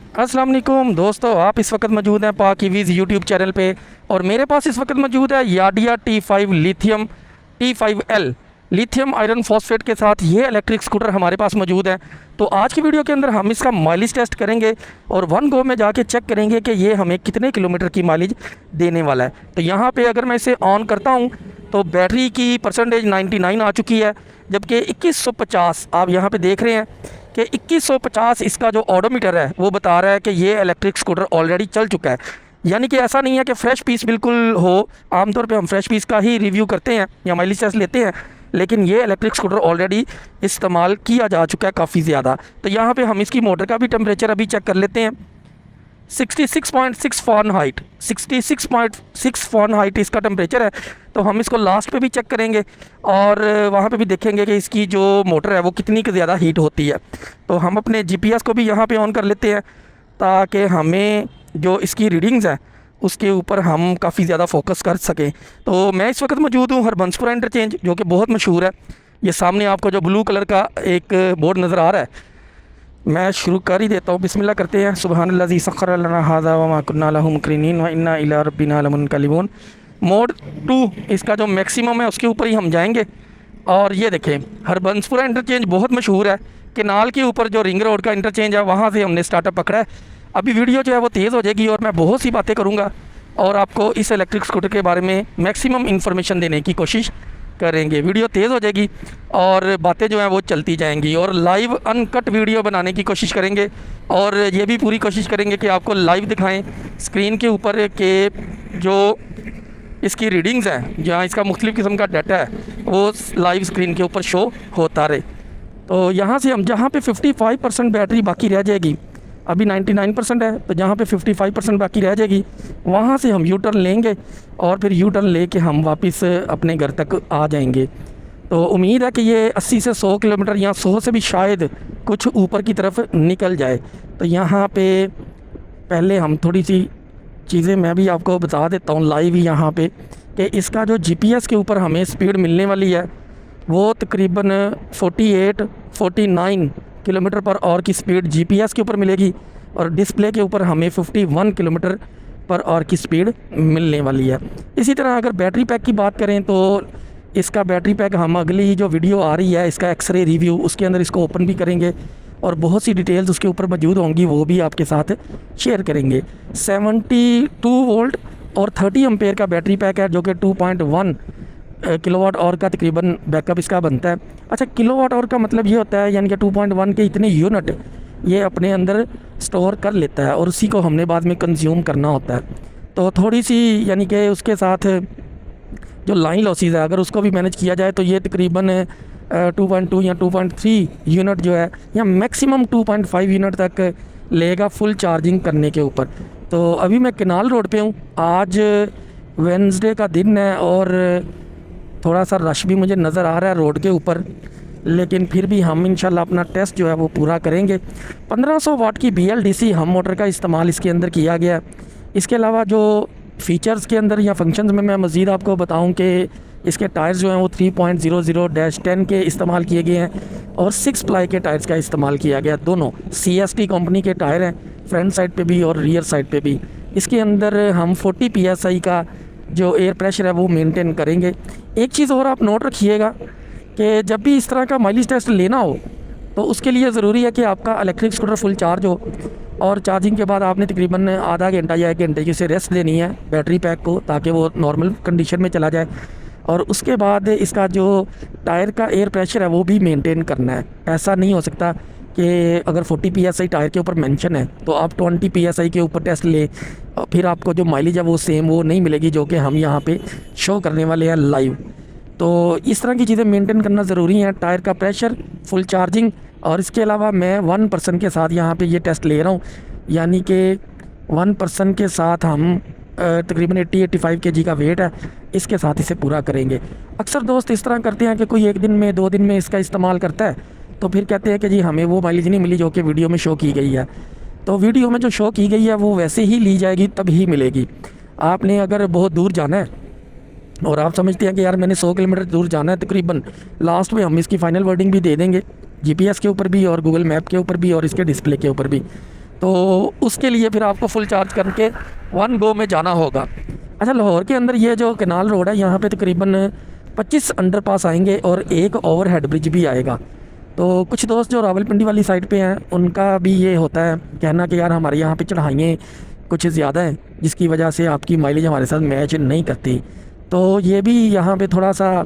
अस्सलाम वालेकुम दोस्तों, आप इस वक्त मौजूद हैं पाक ईवीज़ यूट्यूब चैनल पे। और मेरे पास इस वक्त मौजूद है याडिया T5 lithium T5L lithium iron phosphate के साथ ये इलेक्ट्रिक स्कूटर हमारे पास मौजूद है। तो आज की वीडियो के अंदर हम इसका माइलेज टेस्ट करेंगे और वन गो में जाके चेक करेंगे कि ये हमें कितने किलोमीटर की माइलेज देने वाला है। तो यहाँ पे अगर मैं इसे ऑन करता हूँ तो बैटरी की परसेंटेज 99 आ चुकी है, जबकि 2150 आप यहाँ पे देख रहे हैं कि 2150 इसका जो ऑडोमीटर है वो बता रहा है कि ये इलेक्ट्रिक स्कूटर ऑलरेडी चल चुका है। यानी कि ऐसा नहीं है कि फ़्रेश पीस बिल्कुल हो। आमतौर पे हम फ्रेश पीस का ही रिव्यू करते हैं या माइलेज टेस्ट लेते हैं, लेकिन ये इलेक्ट्रिक स्कूटर ऑलरेडी इस्तेमाल किया जा चुका है काफ़ी ज़्यादा। तो यहाँ पे हम इसकी मोटर का भी टेम्परेचर अभी चेक कर लेते हैं। 66.6 फ़ारेनहाइट 66.6 फ़ारेनहाइट इसका टेम्परेचर है। तो हम इसको लास्ट पे भी चेक करेंगे और वहाँ पे भी देखेंगे कि इसकी जो मोटर है वो कितनी की ज़्यादा हीट होती है। तो हम अपने जीपीएस को भी यहाँ पे ऑन कर लेते हैं ताकि हमें जो इसकी रीडिंग्स हैं उसके ऊपर हम काफ़ी ज़्यादा फोकस कर सकें। तो मैं इस वक्त मौजूद हूँ हरबंसपुरा इंटरचेंज, जो कि बहुत मशहूर है। ये सामने आपको जो ब्लू कलर का एक बोर्ड नज़र आ रहा है, मैं शुरू कर ही देता हूँ। बिस्मिल्लाह करते हैं। सुबहानल्लाज़ी सख्खर लना हाज़ा व मा कुन्ना लहू मुक़रिनीन व इन्ना इला रब्बिना लमुनक़लिबून। मोड 2 इसका जो मैक्सिमम है उसके ऊपर ही हम जाएंगे। और ये देखें, हरबंसपुरा इंटरचेंज बहुत मशहूर है। केनाल के ऊपर जो रिंग रोड का इंटरचेंज है वहाँ से हमने स्टार्टअप पकड़ा है। अभी वीडियो जो है वो तेज़ हो जाएगी और मैं बहुत सी बातें करूँगा और आपको इस इलेक्ट्रिक स्कूटर के बारे में मैक्सिमम इन्फॉर्मेशन देने की कोशिश करेंगे। वीडियो तेज़ हो जाएगी और बातें जो हैं वो चलती जाएंगी और लाइव अनकट वीडियो बनाने की कोशिश करेंगे। और ये भी पूरी कोशिश करेंगे कि आपको लाइव दिखाएं स्क्रीन के ऊपर के जो इसकी रीडिंग्स हैं, जहाँ इसका मुख्तलिफ़ किस्म का डाटा है वो लाइव स्क्रीन के ऊपर शो होता रहे। तो यहाँ से हम जहाँ पे 55% बैटरी बाकी रह जाएगी, अभी 99% है, तो जहाँ पे 55% बाकी रह जाएगी वहाँ से हम यू टर्न लेंगे और फिर यू टर्न लेके हम वापस अपने घर तक आ जाएंगे। तो उम्मीद है कि ये 80 से 100 किलोमीटर या 100 से भी शायद कुछ ऊपर की तरफ निकल जाए। तो यहाँ पे पहले हम थोड़ी सी चीज़ें मैं भी आपको बता देता हूँ लाइव ही यहाँ पे कि इसका जो जीपीएस के ऊपर हमें स्पीड मिलने वाली है वो तकरीबन 49 किलोमीटर पर आवर की स्पीड जीपीएस के ऊपर मिलेगी और डिस्प्ले के ऊपर हमें 51 किलोमीटर पर आवर की स्पीड मिलने वाली है। इसी तरह अगर बैटरी पैक की बात करें तो इसका बैटरी पैक हम अगली जो वीडियो आ रही है इसका एक्सरे रिव्यू, उसके अंदर इसको ओपन भी करेंगे और बहुत सी डिटेल्स उसके ऊपर मौजूद होंगी, वो भी आपके साथ शेयर करेंगे। 72 वोल्ट और 30 एम्पेयर का बैटरी पैक है जो कि 2.1 किलोवाट आवर का तकरीबन बैकअप इसका बनता है। अच्छा, किलोवाट आवर का मतलब ये होता है यानी कि 2.1 के इतने यूनिट ये अपने अंदर स्टोर कर लेता है और उसी को हमने बाद में कंज्यूम करना होता है। तो थोड़ी सी यानी कि उसके साथ जो लाइन लॉसेस है अगर उसको भी मैनेज किया जाए तो ये तकरीबन 2.2 या 2.3 यूनिट जो है या मैक्सिमम 2.5 यूनिट तक लेगा फुल चार्जिंग करने के ऊपर। तो अभी मैं केनाल रोड पे हूँ, आज वेडनेसडे का दिन है और थोड़ा सा रश भी मुझे नज़र आ रहा है रोड के ऊपर, लेकिन फिर भी हम इंशाल्लाह अपना टेस्ट जो है वो पूरा करेंगे। 1500 वाट की BLDC हम मोटर का इस्तेमाल इसके अंदर किया गया है। इसके अलावा जो फ़ीचर्स के अंदर या फंक्शंस में मैं मज़ीद आपको बताऊं कि इसके टायर्स जो हैं वो 3.00-10 के इस्तेमाल किए गए हैं और 6 प्लाई के टायर्स का इस्तेमाल किया गया। दोनों CST कंपनी के टायर हैं, फ्रंट साइड पे भी और रियर साइड पे भी। इसके अंदर हम 40 PSI का जो एयर प्रेशर है वो मेंटेन करेंगे। एक चीज़ और आप नोट रखिएगा कि जब भी इस तरह का माइलेज टेस्ट लेना हो तो उसके लिए ज़रूरी है कि आपका इलेक्ट्रिक स्कूटर फुल चार्ज हो और चार्जिंग के बाद आपने तकरीबन आधा घंटा या 1 घंटे की से रेस्ट देनी है बैटरी पैक को ताकि वो नॉर्मल कंडीशन में चला जाए। और उसके बाद इसका जो टायर का एयर प्रेशर है वो भी मेंटेन करना है। ऐसा नहीं हो सकता कि अगर 40 PSI टायर के ऊपर मेंशन है तो आप 20 PSI के ऊपर टेस्ट ले फिर आपको जो माइलेज है वो सेम वो नहीं मिलेगी जो कि हम यहाँ पे शो करने वाले हैं लाइव। तो इस तरह की चीज़ें मेंटेन करना ज़रूरी है, टायर का प्रेशर, फुल चार्जिंग। और इसके अलावा मैं 1 पर्सन के साथ यहाँ पे ये टेस्ट ले रहा हूँ, यानी कि 1 पर्सन के साथ हम तकरीबन 80-85 kg का वेट है, इसके साथ इसे पूरा करेंगे। अक्सर दोस्त इस तरह करते हैं कि कोई 1 दिन में 2 दिन में इसका इस्तेमाल करता है तो फिर कहते हैं कि जी हमें वो माइलेज नहीं मिली जो कि वीडियो में शो की गई है। तो वीडियो में जो शो की गई है वो वैसे ही ली जाएगी, तब ही मिलेगी। आपने अगर बहुत दूर जाना है और आप समझते हैं कि यार मैंने 100 किलोमीटर दूर जाना है तकरीबन, लास्ट में हम इसकी फ़ाइनल वर्डिंग भी दे देंगे जीपीएस के ऊपर भी और गूगल मैप के ऊपर भी और इसके डिस्प्ले के ऊपर भी। तो उसके लिए फिर आपको फुल चार्ज करके वन गो में जाना होगा। अच्छा, लाहौर के अंदर ये जो कैनाल रोड है यहाँ पे तकरीबन 25 अंडरपास आएंगे और एक ओवरहेड ब्रिज भी आएगा। तो कुछ दोस्त जो रावलपिंडी वाली साइड पे हैं उनका भी ये होता है कहना कि यार हमारे यहाँ पे चढ़ाइयाँ कुछ ज़्यादा हैं, जिसकी वजह से आपकी माइलेज हमारे साथ मैच नहीं करती। तो ये भी यहाँ पे थोड़ा सा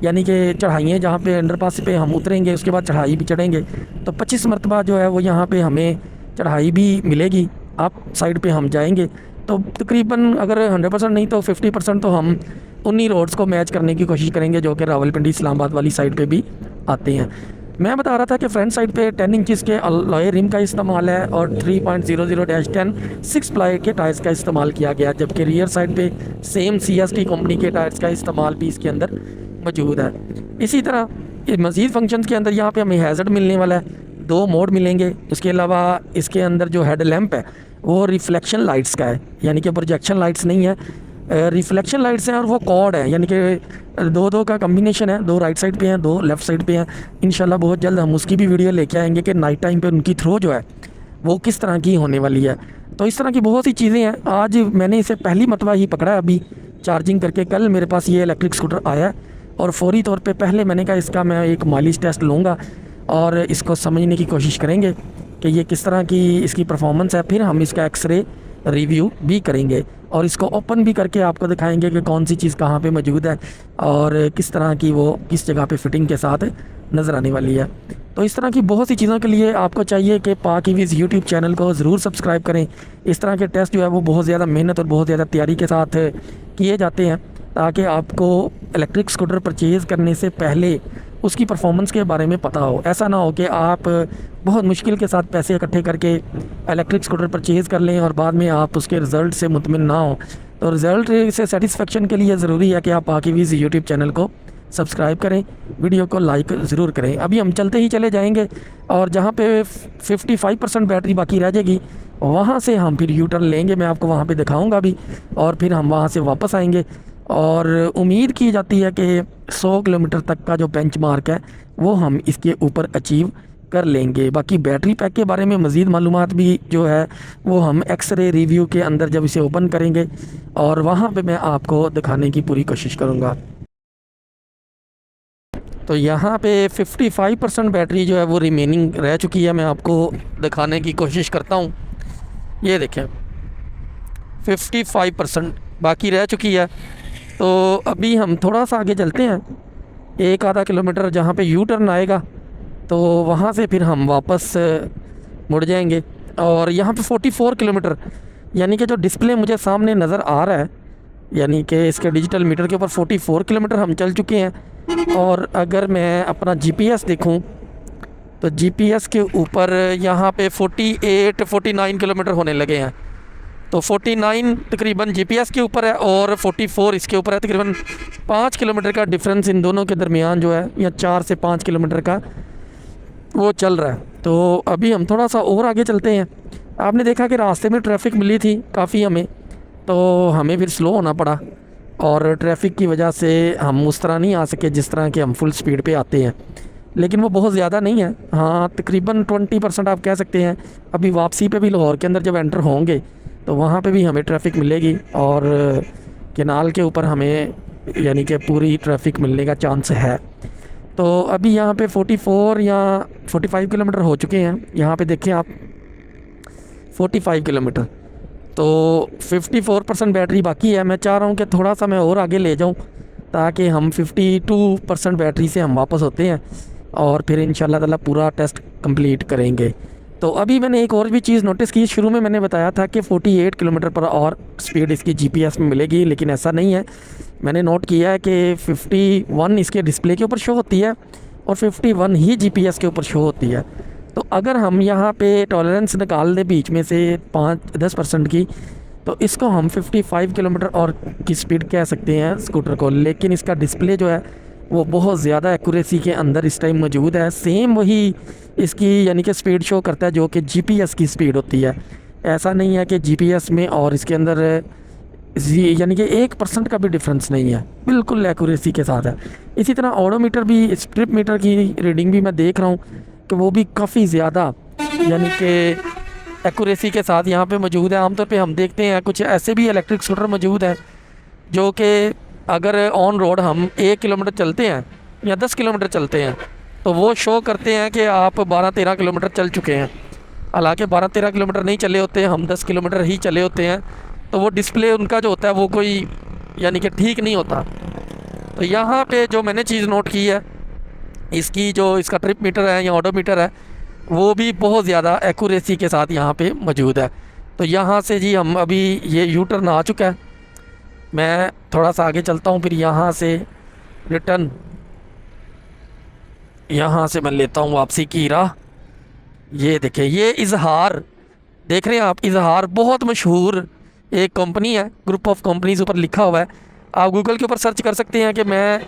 यानी कि चढ़ाइयाँ जहाँ पे अंडरपास पे हम उतरेंगे उसके बाद चढ़ाई भी चढ़ेंगे, तो 25 मरतबा जो है वो यहाँ पे हमें चढ़ाई भी मिलेगी। आप साइड पे हम जाएंगे तो तकरीबन अगर 100% नहीं तो 50% तो हम उन्हीं रोड्स को मैच करने की कोशिश करेंगे जो कि रावलपिंडी इस्लामाबाद वाली साइड पे भी आते हैं। मैं बता रहा था कि फ्रंट साइड पे 10 इंचज़ के अलॉय रिम का इस्तेमाल है और 3.00-10 6 प्लाई के टायर्स का इस्तेमाल किया गया, जबकि रियर साइड पे सेम CST कंपनी के टायर्स का इस्तेमाल भी इसके अंदर मौजूद है। इसी तरह मज़ीद फंक्शंस के अंदर यहाँ पे हमें हैज़र्ड मिलने वाला है, 2 मोड मिलेंगे। उसके अलावा इसके अंदर जो हेड लैंप है वो रिफ्लेक्शन लाइट्स का है, यानी कि प्रोजेक्शन लाइट्स नहीं है, रिफ्लेक्शन लाइट्स हैं और वो कॉर्ड है, यानी कि 2-2 का कम्बिनेशन है, 2 राइट साइड पे हैं 2 लेफ़्ट साइड पे हैं। इंशाल्लाह बहुत जल्द हम उसकी भी वीडियो लेके आएंगे कि नाइट टाइम पे उनकी थ्रो जो है वो किस तरह की होने वाली है। तो इस तरह की बहुत सी चीज़ें हैं। आज मैंने इसे पहली मरतबा ही पकड़ा है अभी चार्जिंग करके। कल मेरे पास ये इलेक्ट्रिक स्कूटर आया और फौरी तौर पर पहले मैंने कहा इसका मैं एक माइलेज टेस्ट लूँगा और इसको समझने की कोशिश करेंगे कि ये किस तरह की इसकी परफॉर्मेंस है। फिर हम इसका एक्सरे रिव्यू भी करेंगे और इसको ओपन भी करके आपको दिखाएंगे कि कौन सी चीज़ कहाँ पे मौजूद है और किस तरह की वो किस जगह पे फिटिंग के साथ नज़र आने वाली है। तो इस तरह की बहुत सी चीज़ों के लिए आपको चाहिए कि पाक ईवीज़ यूट्यूब चैनल को ज़रूर सब्सक्राइब करें। इस तरह के टेस्ट जो है वो बहुत ज़्यादा मेहनत और बहुत ज़्यादा तैयारी के साथ किए जाते हैं ताकि आपको इलेक्ट्रिक स्कूटर परचेज़ करने से पहले उसकी परफॉर्मेंस के बारे में पता हो। ऐसा ना हो कि आप बहुत मुश्किल के साथ पैसे इकट्ठे करके इलेक्ट्रिक स्कूटर परचेज़ कर लें और बाद में आप उसके रिज़ल्ट से मुतमिन ना हो। तो रिज़ल्ट से सेटिस्फेक्शन के लिए ज़रूरी है कि आप पाक ईवीज़ यूट्यूब चैनल को सब्सक्राइब करें, वीडियो को लाइक ज़रूर करें। अभी हम चलते ही चले जाएंगे और जहाँ पे 55% बैटरी बाकी रह जाएगी वहाँ से हम फिर यू टर्न लेंगे, मैं आपको वहाँ पे दिखाऊंगा भी और फिर हम वहाँ से वापस आएंगे। और उम्मीद की जाती है कि 100 किलोमीटर तक का जो बेंचमार्क है वो हम इसके ऊपर अचीव कर लेंगे। बाकी बैटरी पैक के बारे में मज़ीद मालूमात भी जो है वो हम एक्सरे रिव्यू के अंदर जब इसे ओपन करेंगे और वहाँ पे मैं आपको दिखाने की पूरी कोशिश करूँगा। तो यहाँ पे 55% बैटरी जो है वो रिमेनिंग रह चुकी है, मैं आपको दिखाने की कोशिश करता हूँ। ये देखें 55% बाकी रह चुकी है। तो अभी हम थोड़ा सा आगे चलते हैं, 1-आधा किलोमीटर जहाँ पे यू टर्न आएगा तो वहाँ से फिर हम वापस मुड़ जाएंगे। और यहाँ पे 44 किलोमीटर यानी कि जो डिस्प्ले मुझे सामने नज़र आ रहा है यानी कि इसके डिजिटल मीटर के ऊपर 44 किलोमीटर हम चल चुके हैं। और अगर मैं अपना GPS देखूं तो GPS के ऊपर यहाँ पे 48-49 किलोमीटर होने लगे हैं। तो 49 तकरीबन GPS के ऊपर है और 44 इसके ऊपर है। तकरीबन 5 किलोमीटर का डिफरेंस इन दोनों के दरमियान जो है या 4 से 5 किलोमीटर का वो चल रहा है। तो अभी हम थोड़ा सा और आगे चलते हैं। आपने देखा कि रास्ते में ट्रैफिक मिली थी काफ़ी हमें, तो हमें फिर स्लो होना पड़ा और ट्रैफिक की वजह से हम उस तरह नहीं आ सके जिस तरह के हम फुल स्पीड पे आते हैं, लेकिन वो बहुत ज़्यादा नहीं है। हाँ, तकरीबन 20% आप कह सकते हैं। अभी वापसी पे भी लाहौर के अंदर जब एंटर होंगे तो वहाँ पे भी हमें ट्रैफिक मिलेगी और कैनाल के ऊपर हमें यानी कि पूरी ट्रैफिक मिलने का चांस है। तो अभी यहाँ पे 44 या 45 किलोमीटर हो चुके हैं। यहाँ पे देखें आप 45 किलोमीटर, तो 54% बैटरी बाकी है। मैं चाह रहा हूँ कि थोड़ा सा मैं और आगे ले जाऊँ ताकि हम 52% बैटरी से हम वापस होते हैं और फिर इंशाल्लाह ताला पूरा टेस्ट कंप्लीट करेंगे। तो अभी मैंने एक और भी चीज़ नोटिस की। शुरू में मैंने बताया था कि 48 किलोमीटर पर आवर स्पीड इसकी GPS में मिलेगी, लेकिन ऐसा नहीं है। मैंने नोट किया है कि 51 इसके डिस्प्ले के ऊपर शो होती है और 51 ही GPS के ऊपर शो होती है। तो अगर हम यहाँ पे टॉलरेंस निकाल दें बीच में से 5-10% की, तो इसको हम 55 किलोमीटर और की स्पीड कह सकते हैं स्कूटर को। लेकिन इसका डिस्प्ले जो है वो बहुत ज़्यादा एक्यूरेसी के अंदर इस टाइम मौजूद है। सेम वही इसकी यानी कि स्पीड शो करता है जो कि GPS की स्पीड होती है। ऐसा नहीं है कि GPS में और इसके अंदर यानी कि 1% का भी डिफरेंस नहीं है, बिल्कुल एक्यूरेसी के साथ है। इसी तरह ऑडोमीटर भी, स्ट्रिप मीटर की रीडिंग भी मैं देख रहा हूँ कि वो भी काफ़ी ज़्यादा यानी कि एक्यूरेसी के साथ यहाँ पे मौजूद है। आमतौर पे हम देखते हैं कुछ ऐसे भी इलेक्ट्रिक स्कूटर मौजूद हैं जो कि अगर ऑन रोड हम 1 किलोमीटर चलते हैं या 10 किलोमीटर चलते हैं तो वो शो करते हैं कि आप 12-13 किलोमीटर चल चुके हैं। हालांकि 12-13 किलोमीटर नहीं चले होते, हम 10 किलोमीटर ही चले होते हैं। तो वो डिस्प्ले उनका जो होता है वो कोई यानी कि ठीक नहीं होता। तो यहाँ पे जो मैंने चीज़ नोट की है, इसकी जो इसका ट्रिप मीटर है या ऑडोमीटर है वो भी बहुत ज़्यादा एक्यूरेसी के साथ यहाँ पे मौजूद है। तो यहाँ से जी हम अभी ये यू टर्न आ चुका है, मैं थोड़ा सा आगे चलता हूँ, फिर यहाँ से रिटर्न यहाँ से मैं लेता हूँ वापसी की राह। ये देखें, ये इजहार देख रहे हैं आप, इजहार बहुत मशहूर एक कंपनी है, ग्रुप ऑफ कंपनीज़ ऊपर लिखा हुआ है। आप गूगल के ऊपर सर्च कर सकते हैं कि मैं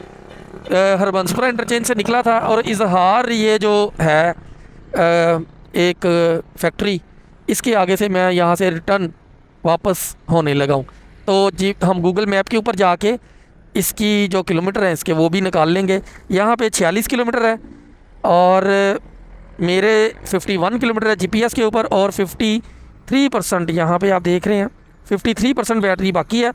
हरबंसपुरा इंटरचेंज से निकला था और इजहार ये जो है एक फैक्ट्री, इसके आगे से मैं यहाँ से रिटर्न वापस होने लगा हूँ। तो जी हम गूगल मैप के ऊपर जाके इसकी जो किलोमीटर है इसके वो भी निकाल लेंगे। यहाँ पे 46 किलोमीटर है और मेरे 51 किलोमीटर है जीपीएस के ऊपर और 53% यहाँ पे आप देख रहे हैं 53% बैटरी बाकी है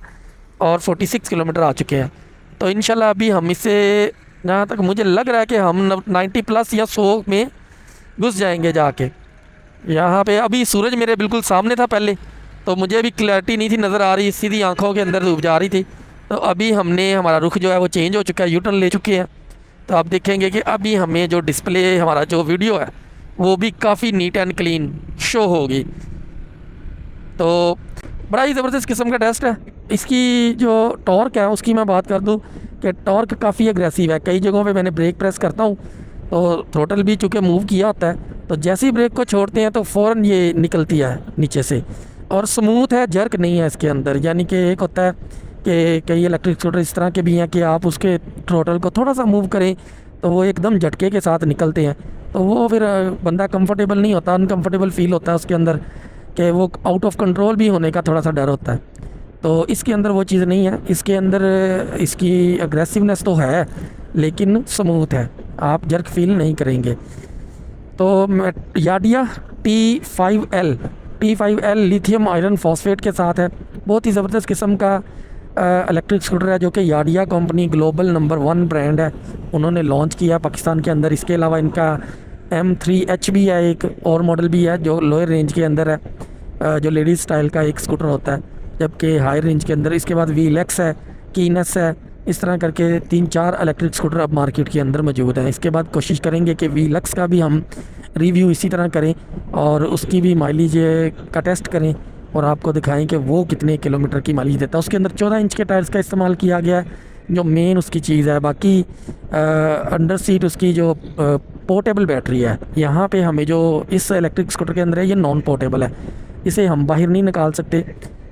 और 46 किलोमीटर आ चुके हैं। तो इंशाल्लाह अभी हम इससे, जहाँ तक मुझे लग रहा है कि हम 90 प्लस या 100 में घुस जाएंगे जाके। यहाँ पे अभी सूरज मेरे बिल्कुल सामने था पहले, तो मुझे भी क्लैरिटी नहीं थी नज़र आ रही, सीधी आंखों के अंदर डूब जा रही थी। तो अभी हमने हमारा रुख जो है वो चेंज हो चुका है, यू टर्न ले चुके हैं। तो आप देखेंगे कि अभी हमें जो डिस्प्ले, हमारा जो वीडियो है वो भी काफ़ी नीट एंड क्लीन शो होगी। तो बड़ा ही ज़बरदस्त किस्म का टेस्ट है। इसकी जो टॉर्क है उसकी मैं बात कर दूं कि टॉर्क काफ़ी एग्रेसिव है। कई जगहों पे मैंने ब्रेक प्रेस करता हूं तो थ्रोटल भी चूँकि मूव किया होता है, तो जैसे ही ब्रेक को छोड़ते हैं तो फ़ौरन ये निकलती है नीचे से और स्मूथ है, जर्क नहीं है इसके अंदर। यानी कि एक होता है कि कई इलेक्ट्रिक स्कूटर इस तरह के भी हैं कि आप उसके थ्रोटल को थोड़ा सा मूव करें तो वो एकदम झटके के साथ निकलते हैं, तो वो फिर बंदा कंफर्टेबल नहीं होता, अनकंफर्टेबल फील होता है उसके अंदर कि वो आउट ऑफ कंट्रोल भी होने का थोड़ा सा डर होता है। तो इसके अंदर वो चीज़ नहीं है, इसके अंदर इसकी अग्रेसिवनेस तो है लेकिन स्मूथ है, आप जर्क फील नहीं करेंगे। तो याडिया T5L लिथियम आयरन फॉस्फेट के साथ है। बहुत ही ज़बरदस्त किस्म का इलेक्ट्रिक स्कूटर है जो कि याडिया कंपनी ग्लोबल नंबर 1 ब्रांड है, उन्होंने लॉन्च किया पाकिस्तान के अंदर। इसके अलावा इनका M3H भी है, एक और मॉडल भी है जो लोअर रेंज के अंदर है, जो लेडीज़ स्टाइल का एक स्कूटर होता है, जबकि हाई रेंज के अंदर इसके बाद VLX है, कीनस है। इस तरह करके 3-4 इलेक्ट्रिक स्कूटर अब मार्केट के अंदर मौजूद हैं। इसके बाद कोशिश करेंगे कि VLX का भी हम रिव्यू इसी तरह करें और उसकी भी माइलेज का टेस्ट करें और आपको दिखाएं कि वो कितने किलोमीटर की माइलेज देता है। उसके अंदर 14 इंच के टायर्स का इस्तेमाल किया गया है जो मेन उसकी चीज़ है। बाकी अंडर सीट उसकी जो पोर्टेबल बैटरी है, यहाँ पे हमें जो इस इलेक्ट्रिक स्कूटर के अंदर है ये नॉन पोर्टेबल है, इसे हम बाहर नहीं निकाल सकते।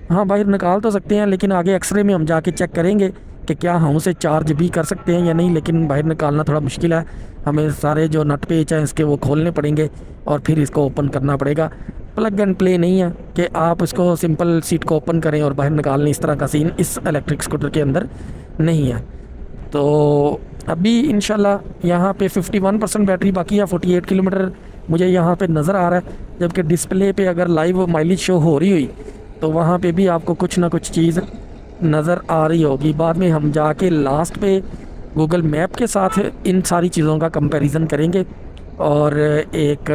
हाँ बाहर निकाल तो सकते हैं लेकिन आगे एक्सरे में हम जाके चेक करेंगे कि क्या हम उसे चार्ज भी कर सकते हैं या नहीं, लेकिन बाहर निकालना थोड़ा मुश्किल है। हमें सारे जो नट पेच हैं इसके वो खोलने पड़ेंगे और फिर इसको ओपन करना पड़ेगा। प्लग एंड प्ले नहीं है कि आप इसको सिंपल सीट को ओपन करें और बाहर निकाल लें, इस तरह का सीन इस इलेक्ट्रिक स्कूटर के अंदर नहीं है। तो अभी इंशाल्लाह यहाँ पे 51% बैटरी बाकी है, 48 किलोमीटर मुझे यहाँ पे नज़र आ रहा है, जबकि डिस्प्ले पे अगर लाइव माइलेज शो हो रही हुई तो वहाँ पे भी आपको कुछ ना कुछ चीज़ नज़र आ रही होगी। बाद में हम जाके लास्ट पे गूगल मैप के साथ इन सारी चीज़ों का कंपैरिजन करेंगे और एक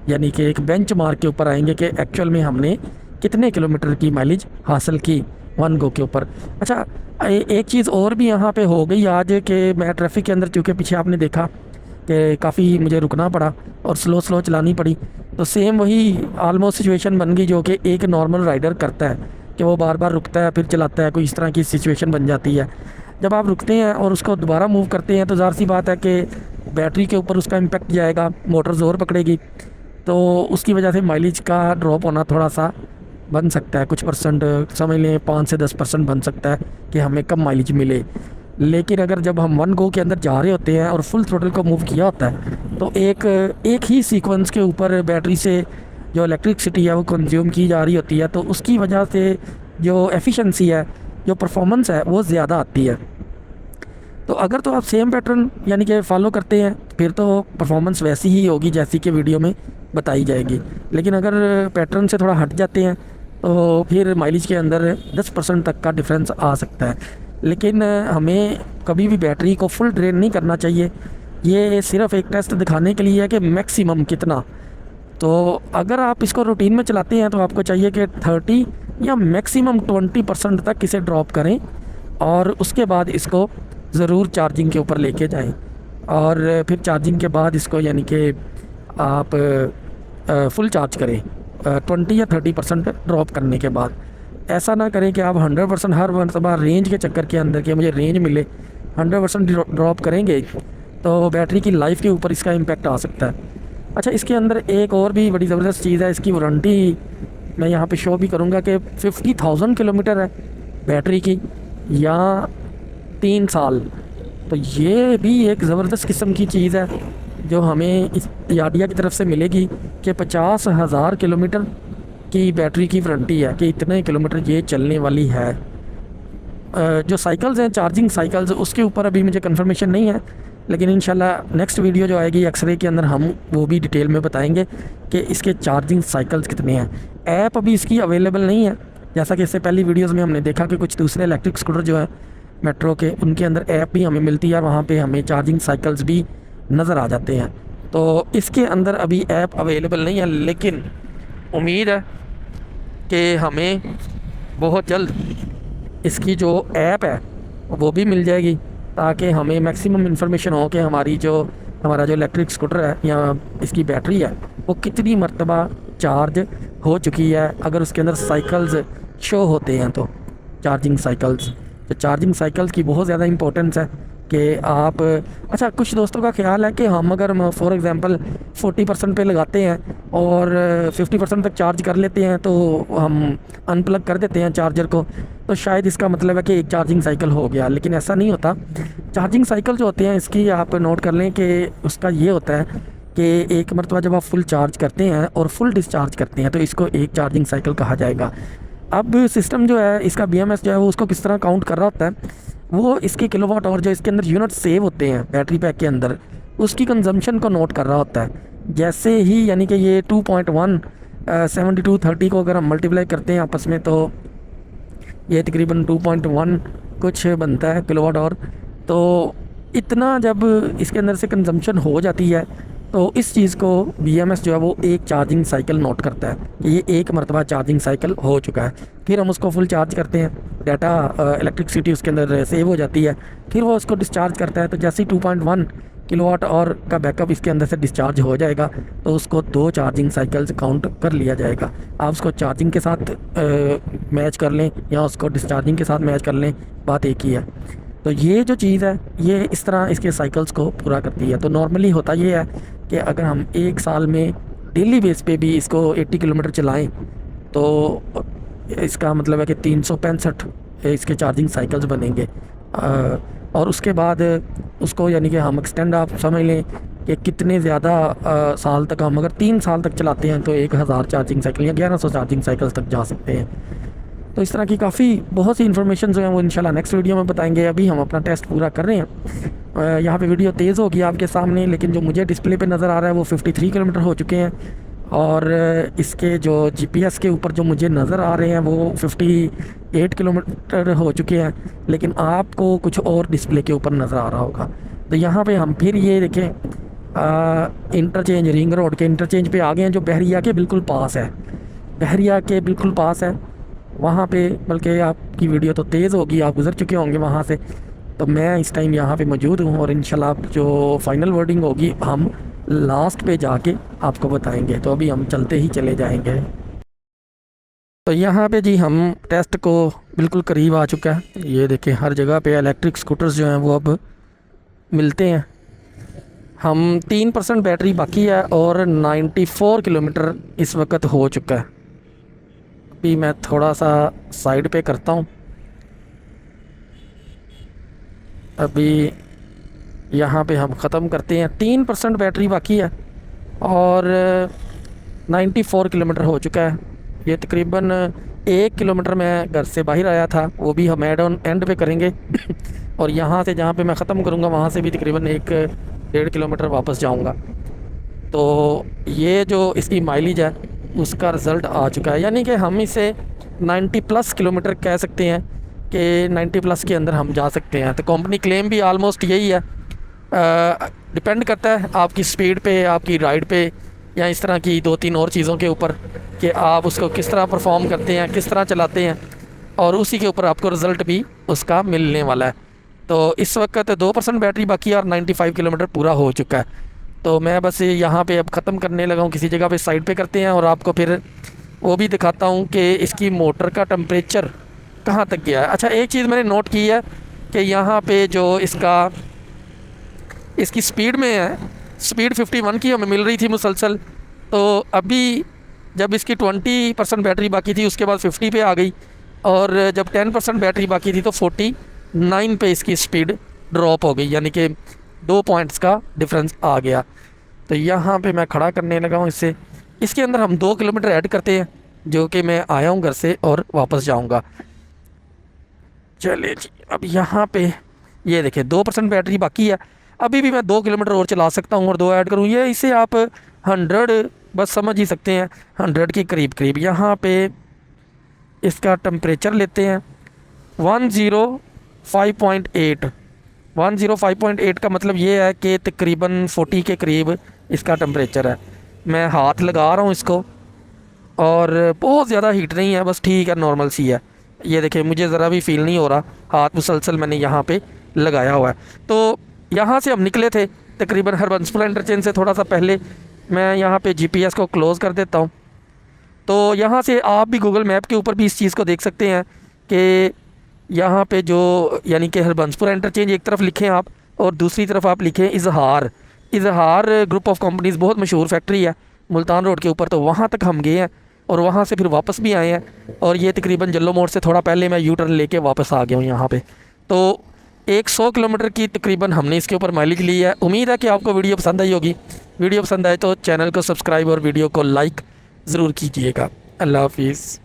यानी कि एक बेंचमार्क के ऊपर आएंगे कि एक्चुअल में हमने कितने किलोमीटर की माइलेज हासिल की वन गो के ऊपर। अच्छा एक चीज़ और भी यहाँ पे हो गई आज कि मैं ट्रैफिक के अंदर, चूँकि पीछे आपने देखा कि काफ़ी मुझे रुकना पड़ा और स्लो चलानी पड़ी, तो सेम वही आलमोस्ट सिचुएशन बन गई जो कि एक नॉर्मल राइडर करता है कि वो बार बार रुकता है फिर चलाता है, कोई इस तरह की सिचुएशन बन जाती है। जब आप रुकते हैं और उसको दोबारा मूव करते हैं तो ज़ाहिर सी बात है कि बैटरी के ऊपर उसका इम्पेक्ट जाएगा, मोटर ज़ोर पकड़ेगी, तो उसकी वजह से माइलेज का ड्रॉप होना थोड़ा सा बन सकता है, कुछ परसेंट समझ लें 5 से 10% बन सकता है कि हमें कम माइलेज मिले। लेकिन अगर जब हम वन गो के अंदर जा रहे होते हैं और फुल थ्रोटल को मूव किया होता है तो एक ही सीक्वेंस के ऊपर बैटरी से जो इलेक्ट्रिसिटी है वो कंज्यूम की जा रही होती है, तो उसकी वजह से जो एफिशिएंसी है, जो परफॉर्मेंस है वो ज़्यादा आती है। तो अगर तो आप सेम पैटर्न यानी कि फॉलो करते हैं फिर तो परफॉर्मेंस वैसी ही होगी जैसी कि वीडियो में बताई जाएगी। लेकिन अगर पैटर्न से थोड़ा हट जाते हैं तो फिर माइलेज के अंदर 10% तक का डिफरेंस आ सकता है। लेकिन हमें कभी भी बैटरी को फुल ड्रेन नहीं करना चाहिए। ये सिर्फ एक टेस्ट दिखाने के लिए है कि मैक्सिमम कितना। तो अगर आप इसको रूटीन में चलाते हैं तो आपको चाहिए कि 30 या मैक्सिमम 20% तक इसे ड्रॉप करें और उसके बाद इसको ज़रूर चार्जिंग के ऊपर लेके जाएं। और फिर चार्जिंग के बाद इसको यानी कि आप फुल चार्ज करें 20 या 30% ड्रॉप करने के बाद। ऐसा ना करें कि आप 100% हर मरतबा रेंज के चक्कर के अंदर कि मुझे रेंज मिले 100% ड्रॉप करेंगे तो बैटरी की लाइफ के ऊपर इसका इम्पेक्ट आ सकता है। अच्छा, इसके अंदर एक और भी बड़ी ज़बरदस्त चीज़ है, इसकी वारंटी मैं यहाँ पे शो भी करूँगा कि 50,000 किलोमीटर है बैटरी की या 3 साल। तो ये भी एक ज़बरदस्त किस्म की चीज़ है जो हमें इस याडिया की तरफ से मिलेगी कि 50,000 किलोमीटर की बैटरी की वारंटी है कि इतने किलोमीटर ये चलने वाली है। जो साइकिल्स हैं चार्जिंग साइकिल्स उसके ऊपर अभी मुझे कंफर्मेशन नहीं है, लेकिन इंशाल्लाह नेक्स्ट वीडियो जो आएगी एक्सरे के अंदर हम वो भी डिटेल में बताएंगे कि इसके चार्जिंग साइकिल्स कितने हैं। ऐप अभी इसकी अवेलेबल नहीं है, जैसा कि इससे पहली वीडियोस में हमने देखा कि कुछ दूसरे इलेक्ट्रिक स्कूटर जो है मेट्रो के उनके अंदर ऐप भी हमें मिलती है, वहाँ पे हमें चार्जिंग साइकिल्स भी नज़र आ जाते हैं। तो इसके अंदर अभी ऐप अवेलेबल नहीं है, लेकिन उम्मीद है कि हमें बहुत जल्द इसकी जो ऐप है वो भी मिल जाएगी ताकि हमें मैक्सिमम इन्फॉर्मेशन हो कि हमारा जो इलेक्ट्रिक स्कूटर है या इसकी बैटरी है वो कितनी मरतबा चार्ज हो चुकी है। अगर उसके अंदर साइकिल्स शो होते हैं तो चार्जिंग साइकिल्स की बहुत ज़्यादा इंपॉर्टेंस है कि आप। अच्छा, कुछ दोस्तों का ख्याल है कि हम अगर फॉर एग्ज़ाम्पल 40% पे लगाते हैं और 50% तक चार्ज कर लेते हैं तो हम अनप्लग कर देते हैं चार्जर को, तो शायद इसका मतलब है कि एक चार्जिंग साइकिल हो गया, लेकिन ऐसा नहीं होता। चार्जिंग साइकिल जो होते हैं इसकी आप नोट कर लें कि उसका ये होता है कि एक मरतबा जब आप फुल चार्ज करते हैं और फुल डिस्चार्ज करते हैं तो इसको एक चार्जिंग साइकिल कहा जाएगा। अब सिस्टम जो है इसका BMS जो है वो उसको किस तरह काउंट कर रहा होता है, वो इसके किलोवाट और जो इसके अंदर यूनिट सेव होते हैं बैटरी पैक के अंदर उसकी कंजम्पशन को नोट कर रहा होता है। जैसे ही यानी कि ये 2.1 7230 को अगर हम मल्टीप्लाई करते हैं आपस में तो ये तकरीबन 2.1 कुछ बनता है किलोवाट और। तो इतना जब इसके अंदर से कंजम्पशन हो जाती है तो इस चीज़ को BMS जो है वो एक चार्जिंग साइकिल नोट करता है कि ये एक मरतबा चार्जिंग साइकिल हो चुका है। फिर हम उसको फुल चार्ज करते हैं, डाटा इलेक्ट्रिसिटी उसके अंदर सेव हो जाती है, फिर वो उसको डिस्चार्ज करता है। तो जैसे ही 2.1 किलोवाट और का बैकअप इसके अंदर से डिस्चार्ज हो जाएगा तो उसको 2 चार्जिंग साइकिल्स काउंट कर लिया जाएगा। आप उसको चार्जिंग के साथ मैच कर लें या उसको डिस्चार्जिंग के साथ मैच कर लें, बात एक ही है। तो ये जो चीज़ है ये इस तरह इसके साइकिल्स को पूरा करती है। तो नॉर्मली होता ये है कि अगर हम एक साल में डेली बेस पे भी इसको 80 किलोमीटर चलाएं तो इसका मतलब है कि 365 इसके चार्जिंग साइकिल्स बनेंगे। और उसके बाद उसको यानी कि हम एक्सटेंड आप समझ लें कि कितने ज़्यादा साल तक हम अगर 3 साल तक चलाते हैं तो 1000 चार्जिंग साइकिल या 1100 चार्जिंग साइकिल्स तक जा सकते हैं। तो इस तरह की बहुत सी इन्फॉर्मेशन जो है वो इंशाल्लाह नेक्स्ट वीडियो में बताएंगे। अभी हम अपना टेस्ट पूरा कर रहे हैं। यहाँ पे वीडियो तेज़ होगी आपके सामने, लेकिन जो मुझे डिस्प्ले पे नज़र आ रहा है वो 53 किलोमीटर हो चुके हैं और इसके जो GPS के ऊपर जो मुझे नज़र आ रहे हैं वो 58 किलोमीटर हो चुके हैं, लेकिन आपको कुछ और डिस्प्ले के ऊपर नज़र आ रहा होगा। तो यहाँ पे हम फिर ये देखें इंटरचेंज रिंग रोड के इंटरचेंज पे आ गए हैं जो बहरिया के बिल्कुल पास है। बहरिया के बिल्कुल पास है वहाँ पे, बल्कि आपकी वीडियो तो तेज़ होगी, आप गुजर चुके होंगे वहाँ से। तो मैं इस टाइम यहाँ पे मौजूद हूँ और इंशाल्लाह जो फाइनल वर्डिंग होगी हम लास्ट पे जाके आपको बताएंगे। तो अभी हम चलते ही चले जाएंगे। तो यहाँ पे जी हम टेस्ट को बिल्कुल करीब आ चुका है। ये देखें हर जगह पे इलेक्ट्रिक स्कूटर्स जो हैं वो अब मिलते हैं। हम 3% बैटरी बाकी है और 94 किलोमीटर इस वक्त हो चुका है। अभी मैं थोड़ा सा साइड पे करता हूँ। अभी यहाँ पे हम ख़त्म करते हैं। 3% बैटरी बाकी है और 94 किलोमीटर हो चुका है। ये तकरीबन 1 किलोमीटर मैं घर से बाहर आया था, वो भी हम एंड पे करेंगे और यहाँ से जहाँ पे मैं ख़त्म करूँगा वहाँ से भी तकरीबन 1-1.5 किलोमीटर वापस जाऊँगा। तो ये जो इसकी माइलेज है उसका रिज़ल्ट आ चुका है, यानी कि हम इसे 90 प्लस किलोमीटर कह सकते हैं कि 90 प्लस के अंदर हम जा सकते हैं। तो कंपनी क्लेम भी आलमोस्ट यही है। डिपेंड करता है आपकी स्पीड पे, आपकी राइड पे, या इस तरह की 2-3 और चीज़ों के ऊपर कि आप उसको किस तरह परफॉर्म करते हैं, किस तरह चलाते हैं, और उसी के ऊपर आपको रिज़ल्ट भी उसका मिलने वाला है। तो इस वक्त 2% बैटरी बाकी है और 95 किलोमीटर पूरा हो चुका है। तो मैं बस यहाँ पे अब ख़त्म करने लगा हूँ, किसी जगह पे साइड पे करते हैं और आपको फिर वो भी दिखाता हूँ कि इसकी मोटर का टेम्परेचर कहाँ तक गया है। अच्छा, एक चीज़ मैंने नोट की है कि यहाँ पे जो इसकी स्पीड में है, स्पीड 51 की हमें मिल रही थी मुसलसल। तो अभी जब इसकी 20% बैटरी बाकी थी उसके बाद 50 पे आ गई, और जब 10% बैटरी बाकी थी तो 49 पे इसकी स्पीड ड्रॉप हो गई, यानी कि 2 पॉइंट्स का डिफरेंस आ गया। तो यहाँ पे मैं खड़ा करने लगा हूँ इससे। इसके अंदर हम 2 किलोमीटर ऐड करते हैं, जो कि मैं आया हूँ घर से और वापस जाऊँगा। चलिए जी, अब यहाँ पे ये देखिए 2% बैटरी बाकी है। अभी भी मैं 2 किलोमीटर और चला सकता हूँ और 2 ऐड करूँ, ये इसे आप 100 बस समझ ही सकते हैं, 100 के करीब करीब। यहाँ पे इसका टेम्परेचर लेते हैं 105.8। 105.8 का मतलब ये है कि तकरीबन 40 के करीब इसका टेम्परेचर है। मैं हाथ लगा रहा हूँ इसको और बहुत ज़्यादा हीट नहीं है, बस ठीक है, नॉर्मल सी है। ये देखिए, मुझे ज़रा भी फील नहीं हो रहा, हाथ मुसलसल मैंने यहाँ पे लगाया हुआ है। तो यहाँ से हम निकले थे तकरीबन हरबंसपुरा इंटरचेंज से थोड़ा सा पहले। मैं यहाँ पे जीपीएस को क्लोज़ कर देता हूँ। तो यहाँ से आप भी गूगल मैप के ऊपर भी इस चीज़ को देख सकते हैं कि यहाँ पे जो, यानी कि हरबंसपुरा इंटरचेंज एक तरफ लिखें आप और दूसरी तरफ आप लिखें इजहार। इजहार ग्रुप ऑफ कंपनीज़ बहुत मशहूर फैक्ट्री है मुल्तान रोड के ऊपर, तो वहाँ तक हम गए हैं और वहाँ से फिर वापस भी आए हैं। और ये तकरीबन जल्लो मोड़ से थोड़ा पहले मैं यू टर्न लेके वापस आ गया हूँ यहाँ पे। तो 100 किलोमीटर की तकरीबन हमने इसके ऊपर माइलेज ली है। उम्मीद है कि आपको वीडियो पसंद आई होगी। वीडियो पसंद आए तो चैनल को सब्सक्राइब और वीडियो को लाइक ज़रूर कीजिएगा। अल्लाह हाफिज़।